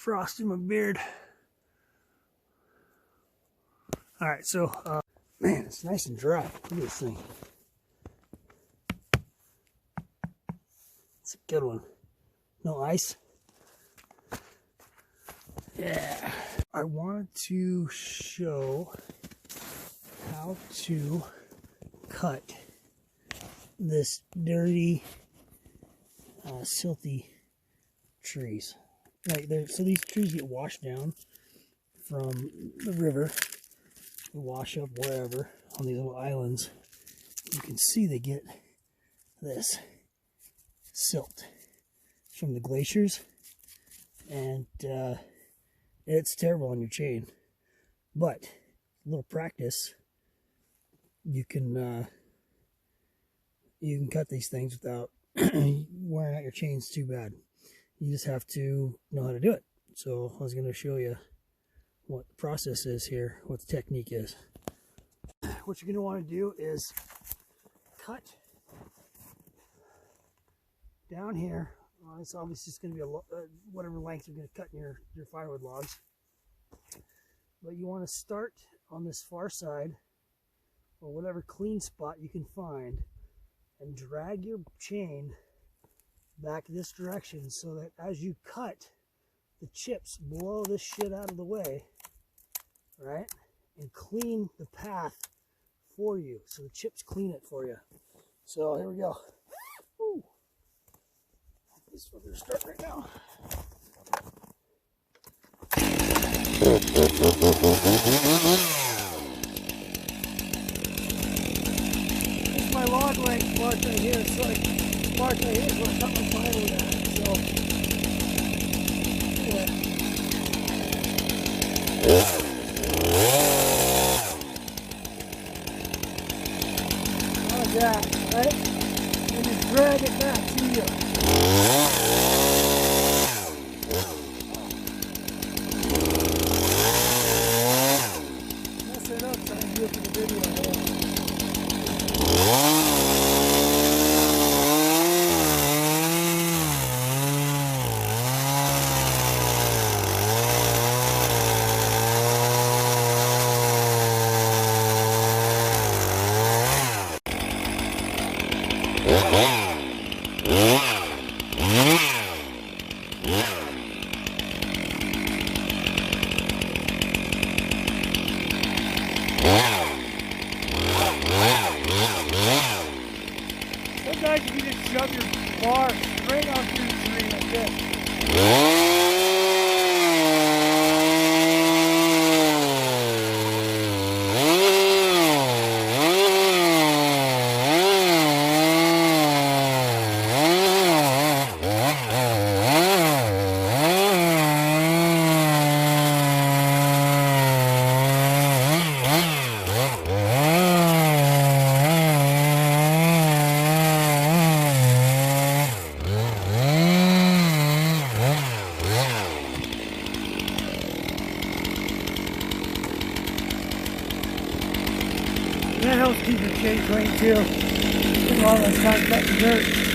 frost in my beard. All right, so man, it's nice and dry. Look at this thing. It's a good one. No ice. Yeah. I wanted to show how to cut this dirty, silty trees. Right there. So these trees get washed down from the river. They wash up wherever on these little islands. You can see they get this silt from the glaciers, and it's terrible on your chain. But a little practice, you can cut these things without wearing out your chains too bad. You just have to know how to do it. So I was going to show you what the process is here, what the technique is. What you're going to want to do is cut down here. It's obviously just going to be whatever length you're going to cut in your firewood logs. But you want to start on this far side, or whatever clean spot you can find, and drag your chain back this direction so that as you cut, the chips blow this shit out of the way, right? And clean the path for you. So the chips clean it for you. So here we go. Woo. This is what we're going to start right now. This is my log length mark right here. So this mark right here is where I cut my firewood at. So like that, right? And just drag it back to you. Mess it up, trying to do it for the video here. Sometimes you can just shove your bar straight onto the tree like this. That helps keep your chain clean too. All that time cutting dirt.